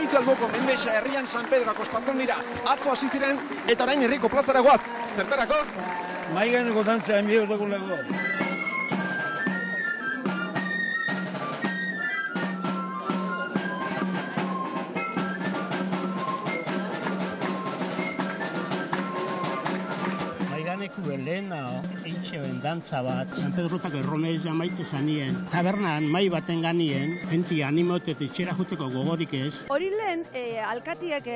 segitu aldoko Mendexa herrian San Pedro akospatzen dira. Atzo hasi ziren eta orain herriko plazara goaz. Zertarako? Maiganeko dantza enbiotako lego. Maiganeko lehena eitxeoen dantza bat, San Pedrotako erromez jamaitze zanien, tabernan mai baten ganien, enti animotet etxera juteko gogorik ez. Hori lehen, alkatiek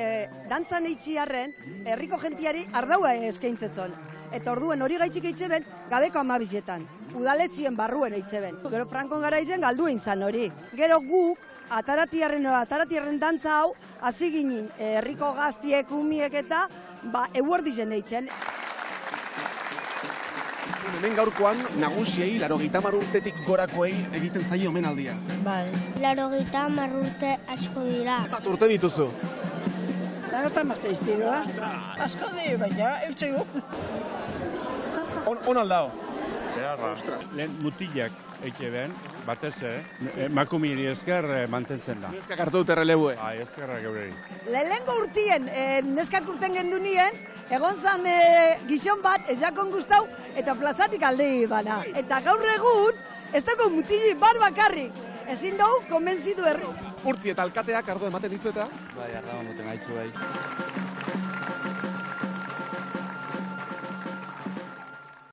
dantzan eitxiarren, herriko jentiari ardaua eskaintzetzen. Eta orduen hori gaitxik eitzeben, gabeko 12etan. Udaletzien barruen eitzeben. Gero Frankon garaizen galdu izan hori. Gero guk, ataratiarren dantza hau, hasi ginen herriko gaztiek, umiek eta, eguerdizen eitzen. Hemen gaurkoan nagusiei 80 urtetik gorakoei egiten zaio omenaldia. Bai. 80 urte asko dira. Bat urte dituzu. 96 tiroa. Asko di, baina, eutxegu. On aldao. Lehen mutilak eke ben, batez, makumiri esker mantentzen da. Neskak hartu dute relebue. Bai, eskerra geurei. Lehenengo urtien, neskak urten gendu nien, egon zan gizon bat, ejakon guztau, eta plazatik aldei bana. Eta gaur egun, ez dago mutili bar bakarrik. Ezin dugu, konbentzitu herri. Urtzi eta alkateak ardo ematen dizueta? Bai, ardo ematen gaitzu bai.